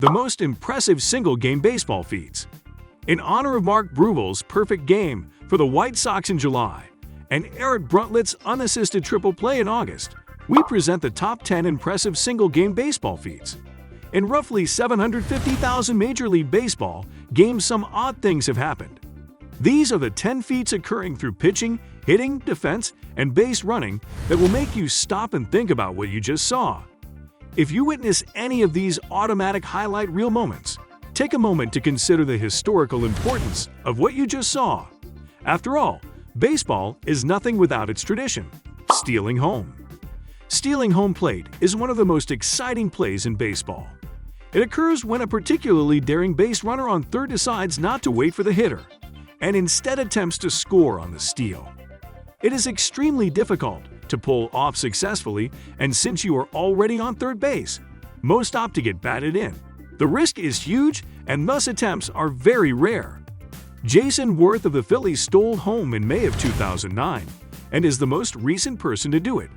The most impressive single-game baseball feats. In honor of Mark Bruval's perfect game for the White Sox in July and Eric Bruntlit's unassisted triple play in August, we present the top 10 impressive single-game baseball feats. In roughly 750,000 Major League Baseball games, some odd things have happened. These are the 10 feats occurring through pitching, hitting, defense, and base running that will make you stop and think about what you just saw. If you witness any of these automatic highlight reel moments, take a moment to consider the historical importance of what you just saw. After all, baseball is nothing without its tradition: stealing home. Stealing home plate is one of the most exciting plays in baseball. It occurs when a particularly daring base runner on third decides not to wait for the hitter and instead attempts to score on the steal. It is extremely difficult to pull off successfully, and since you are already on third base, most opt to get batted in. The risk is huge, and thus attempts are very rare. Jason Worth of the Phillies stole home in May of 2009 and is the most recent person to do it.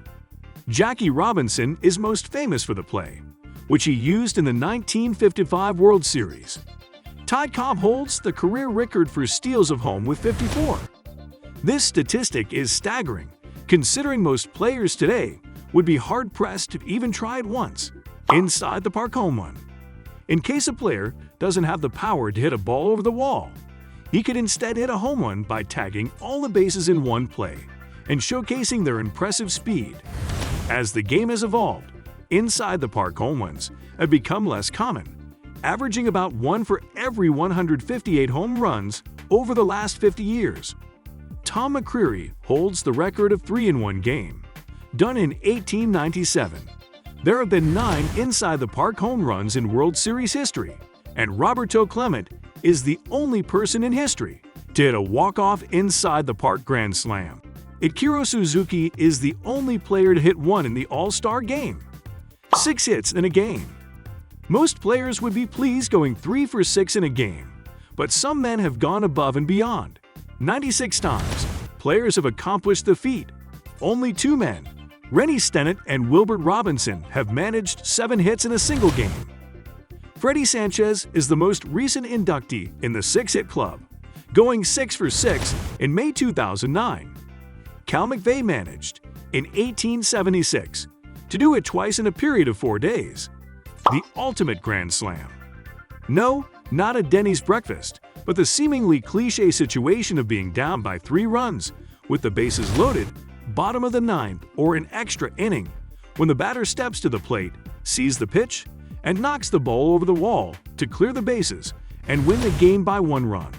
Jackie Robinson is most famous for the play, which he used in the 1955 World Series. Ty Cobb holds the career record for steals of home with 54. This statistic is staggering, considering most players today would be hard-pressed to even try it once, inside the park home run. In case a player doesn't have the power to hit a ball over the wall, he could instead hit a home run by tagging all the bases in one play and showcasing their impressive speed. As the game has evolved, inside the park home runs have become less common, averaging about 1 for every 158 home runs over the last 50 years. Tom McCreary holds the record of 3 in one game, done in 1897. There have been 9 inside the park home runs in World Series history, and Roberto Clemente is the only person in history to hit a walk-off inside the park grand slam. Ichiro Suzuki is the only player to hit one in the All-Star game. 6 hits in a game. Most players would be pleased going 3 for 6 in a game, but some men have gone above and beyond. 96 times, players have accomplished the feat. Only 2 men, Rennie Stennett and Wilbert Robinson, have managed 7 hits in a single game. Freddie Sanchez is the most recent inductee in the 6-hit club, going 6 for 6 in May 2009. Cal McVeigh managed, in 1876, to do it twice in a period of 4 days. The ultimate grand slam. No, not a Denny's breakfast, but the seemingly cliché situation of being down by 3 runs, with the bases loaded, bottom of the 9th or an extra inning, when the batter steps to the plate, sees the pitch, and knocks the ball over the wall to clear the bases and win the game by 1 run.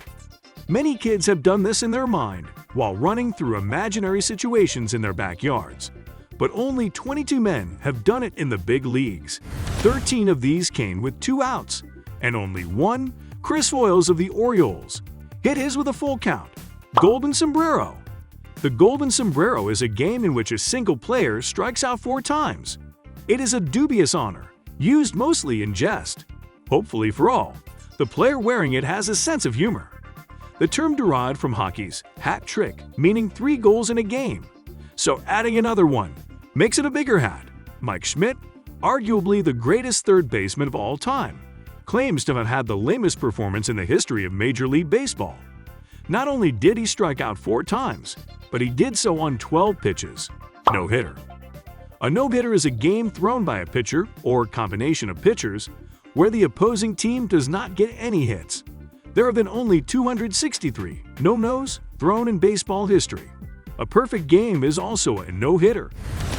Many kids have done this in their mind while running through imaginary situations in their backyards, but only 22 men have done it in the big leagues. 13 of these came with 2 outs, and only 1, Chris Voyles of the Orioles, hit his with a full count. Golden Sombrero. The Golden Sombrero is a game in which a single player strikes out 4 times. It is a dubious honor, used mostly in jest. Hopefully for all, the player wearing it has a sense of humor. The term derived from hockey's hat trick, meaning 3 goals in a game. So adding another one makes it a bigger hat. Mike Schmidt, arguably the greatest third baseman of all time, claims to have had the lamest performance in the history of Major League Baseball. Not only did he strike out 4 times, but he did so on 12 pitches. No-hitter. A no-hitter is a game thrown by a pitcher or combination of pitchers where the opposing team does not get any hits. There have been only 263 no-nos thrown in baseball history. A perfect game is also a no-hitter.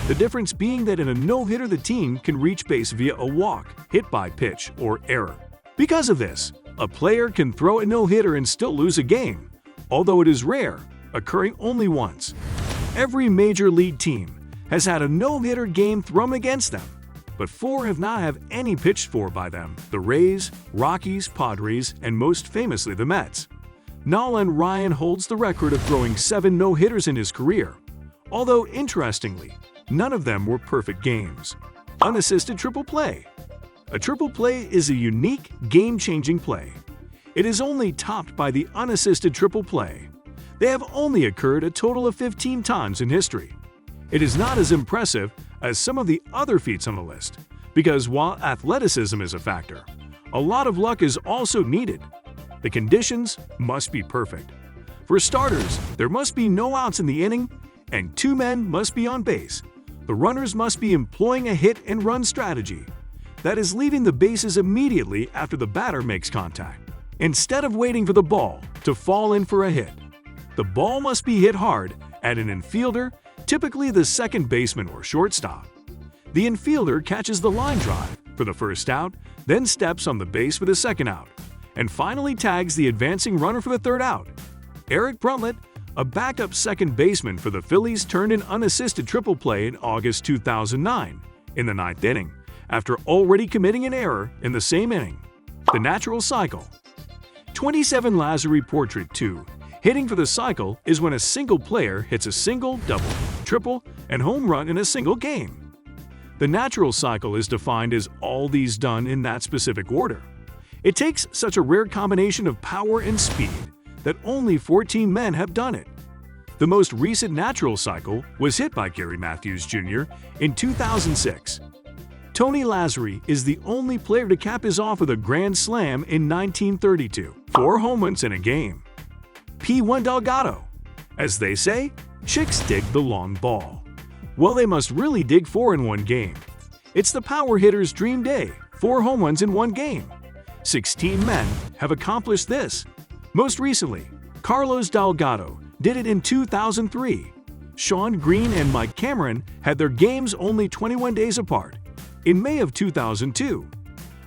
The difference being that in a no-hitter the team can reach base via a walk, hit by pitch, or error. Because of this, a player can throw a no-hitter and still lose a game, although it is rare, occurring only once. Every major league team has had a no-hitter game thrown against them, but 4 have not had any pitched for by them: the Rays, Rockies, Padres, and most famously the Mets. Nolan Ryan holds the record of throwing 7 no-hitters in his career, although interestingly, none of them were perfect games. Unassisted triple play. A triple play is a unique, game-changing play. It is only topped by the unassisted triple play. They have only occurred a total of 15 times in history. It is not as impressive as some of the other feats on the list, because while athleticism is a factor, A lot of luck is also needed. The conditions must be perfect. For starters, there must be no outs in the inning, and 2 men must be on base. The runners must be employing a hit-and-run strategy. That is leaving the bases immediately after the batter makes contact, instead of waiting for the ball to fall in for a hit. The ball must be hit hard at an infielder, typically the second baseman or shortstop. The infielder catches the line drive for the first out, then steps on the base for the second out, and finally tags the advancing runner for the third out. Eric Bruntlett, a backup second baseman for the Phillies, turned an unassisted triple play in August 2009 in the 9th inning, after already committing an error in the same inning. The natural cycle. 27 Lazary Portrait 2. Hitting for the cycle is when a single player hits a single, double, triple, and home run in a single game. The natural cycle is defined as all these done in that specific order. It takes such a rare combination of power and speed that only 14 men have done it. The most recent natural cycle was hit by Gary Matthews Jr. in 2006. Tony Lazary is the only player to cap his off with a grand slam in 1932, 4 home runs in a game. P1 Delgado. As they say, chicks dig the long ball. Well, they must really dig 4 in one game. It's the power hitter's dream day, 4 home runs in one game. 16 men have accomplished this. Most recently, Carlos Delgado did it in 2003. Sean Green and Mike Cameron had their games only 21 days apart, in May of 2002.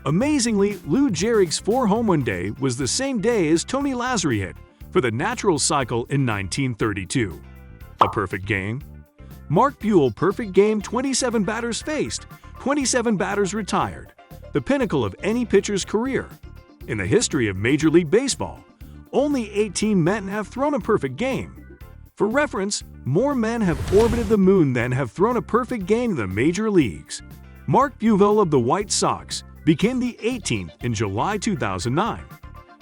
Amazingly, Lou Gehrig's 4 home run day was the same day as Tony Lazary hit for the natural cycle in 1932. A perfect game? Mark Buell perfect game, 27 batters faced, 27 batters retired, the pinnacle of any pitcher's career. In the history of Major League Baseball, only 18 men have thrown a perfect game. For reference, more men have orbited the moon than have thrown a perfect game in the major leagues. Mark Buell of the White Sox became the 18th in July 2009.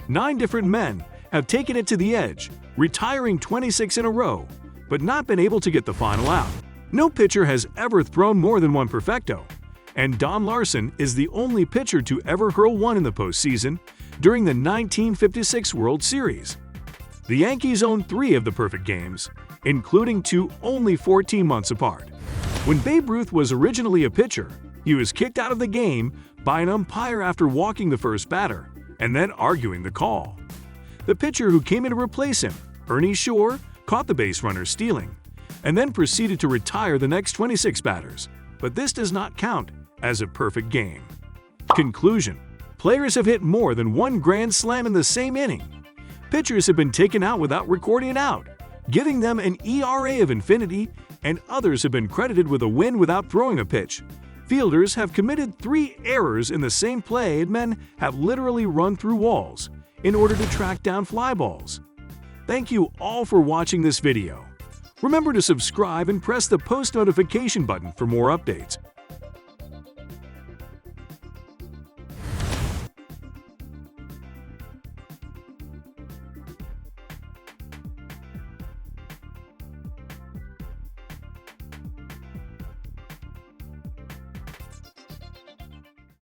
9 different men have taken it to the edge, retiring 26 in a row, but not been able to get the final out. No pitcher has ever thrown more than 1 perfecto, and Don Larson is the only pitcher to ever hurl one in the postseason during the 1956 World Series. The Yankees own 3 of the perfect games, including 2 only 14 months apart. When Babe Ruth was originally a pitcher, he was kicked out of the game by an umpire after walking the first batter and then arguing the call. The pitcher who came in to replace him, Ernie Shore, caught the base runner stealing and then proceeded to retire the next 26 batters, but this does not count as a perfect game. Conclusion: players have hit more than 1 grand slam in the same inning. Pitchers have been taken out without recording an out, giving them an ERA of infinity, and others have been credited with a win without throwing a pitch. Fielders have committed 3 errors in the same play, and men have literally run through walls in order to track down fly balls. Thank you all for watching this video. Remember to subscribe and press the post notification button for more updates.